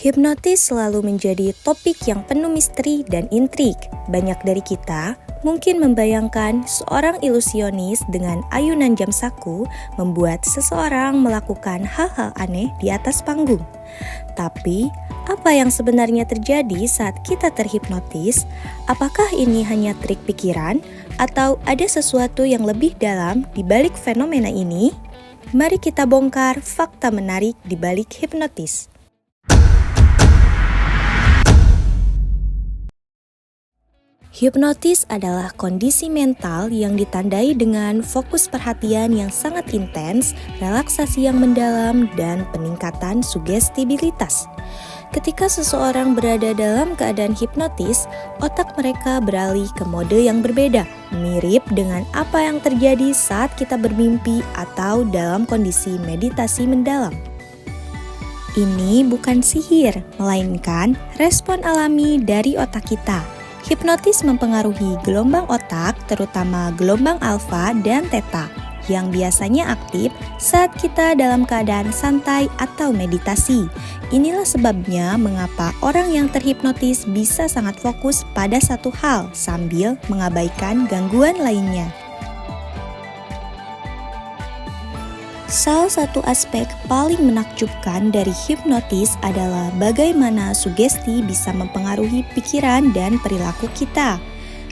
Hipnotis selalu menjadi topik yang penuh misteri dan intrik. Banyak dari kita mungkin membayangkan seorang ilusionis dengan ayunan jam saku membuat seseorang melakukan hal-hal aneh di atas panggung. Tapi, apa yang sebenarnya terjadi saat kita terhipnotis? Apakah ini hanya trik pikiran atau ada sesuatu yang lebih dalam di balik fenomena ini? Mari kita bongkar fakta menarik di balik hipnotis. Hipnotis adalah kondisi mental yang ditandai dengan fokus perhatian yang sangat intens, relaksasi yang mendalam, dan peningkatan sugestibilitas. Ketika seseorang berada dalam keadaan hipnotis, otak mereka beralih ke mode yang berbeda, mirip dengan apa yang terjadi saat kita bermimpi atau dalam kondisi meditasi mendalam. Ini bukan sihir, melainkan respon alami dari otak kita. Hipnotis mempengaruhi gelombang otak, terutama gelombang alfa dan theta, yang biasanya aktif saat kita dalam keadaan santai atau meditasi. Inilah sebabnya mengapa orang yang terhipnotis bisa sangat fokus pada satu hal sambil mengabaikan gangguan lainnya. Salah satu aspek paling menakjubkan dari hipnotis adalah bagaimana sugesti bisa mempengaruhi pikiran dan perilaku kita.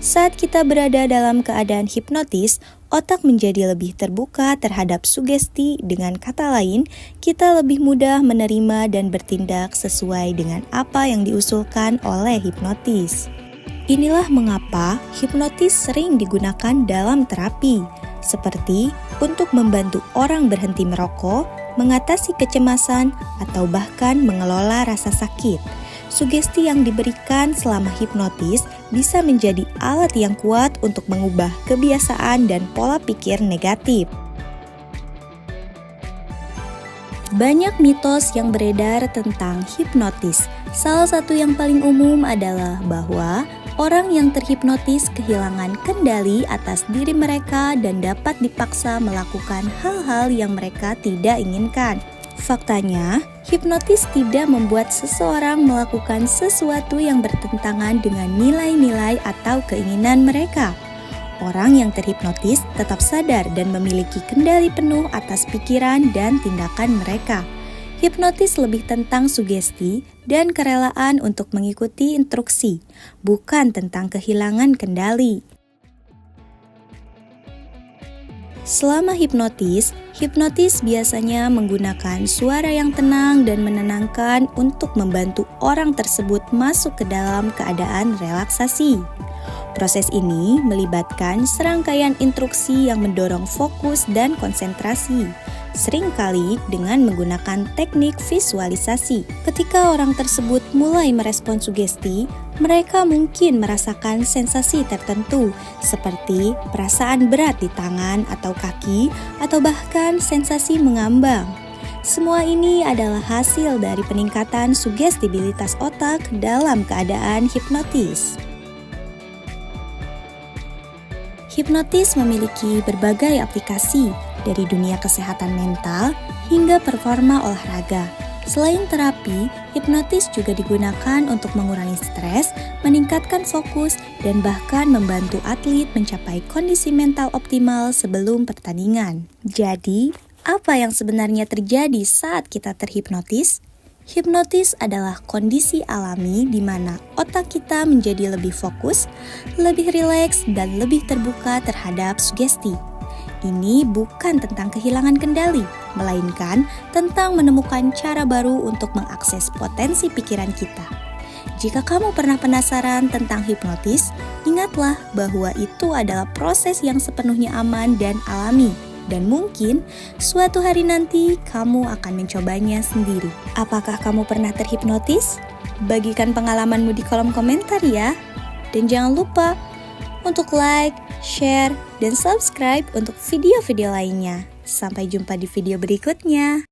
Saat kita berada dalam keadaan hipnotis, otak menjadi lebih terbuka terhadap sugesti. Dengan kata lain, kita lebih mudah menerima dan bertindak sesuai dengan apa yang diusulkan oleh hipnotis. Inilah mengapa hipnotis sering digunakan dalam terapi, seperti untuk membantu orang berhenti merokok, mengatasi kecemasan, atau bahkan mengelola rasa sakit. Sugesti yang diberikan selama hipnotis bisa menjadi alat yang kuat untuk mengubah kebiasaan dan pola pikir negatif. Banyak mitos yang beredar tentang hipnotis. Salah satu yang paling umum adalah bahwa orang yang terhipnotis kehilangan kendali atas diri mereka dan dapat dipaksa melakukan hal-hal yang mereka tidak inginkan. Faktanya, hipnotis tidak membuat seseorang melakukan sesuatu yang bertentangan dengan nilai-nilai atau keinginan mereka. Orang yang terhipnotis tetap sadar dan memiliki kendali penuh atas pikiran dan tindakan mereka. Hipnotis lebih tentang sugesti dan kerelaan untuk mengikuti instruksi, bukan tentang kehilangan kendali. Selama hipnotis biasanya menggunakan suara yang tenang dan menenangkan untuk membantu orang tersebut masuk ke dalam keadaan relaksasi. Proses ini melibatkan serangkaian instruksi yang mendorong fokus dan konsentrasi, seringkali dengan menggunakan teknik visualisasi. Ketika orang tersebut mulai merespon sugesti, mereka mungkin merasakan sensasi tertentu, seperti perasaan berat di tangan atau kaki, atau bahkan sensasi mengambang. Semua ini adalah hasil dari peningkatan sugestibilitas otak dalam keadaan hipnotis. Hipnotis memiliki berbagai aplikasi, dari dunia kesehatan mental hingga performa olahraga. Selain terapi, hipnotis juga digunakan untuk mengurangi stres, meningkatkan fokus, dan bahkan membantu atlet mencapai kondisi mental optimal sebelum pertandingan. Jadi, apa yang sebenarnya terjadi saat kita terhipnotis? Hipnotis adalah kondisi alami di mana otak kita menjadi lebih fokus, lebih rileks, dan lebih terbuka terhadap sugesti. Ini bukan tentang kehilangan kendali, melainkan tentang menemukan cara baru untuk mengakses potensi pikiran kita. Jika kamu pernah penasaran tentang hipnotis, ingatlah bahwa itu adalah proses yang sepenuhnya aman dan alami. Dan mungkin suatu hari nanti kamu akan mencobanya sendiri. Apakah kamu pernah terhipnotis? Bagikan pengalamanmu di kolom komentar ya. Dan jangan lupa untuk like, share, dan subscribe untuk video-video lainnya. Sampai jumpa di video berikutnya.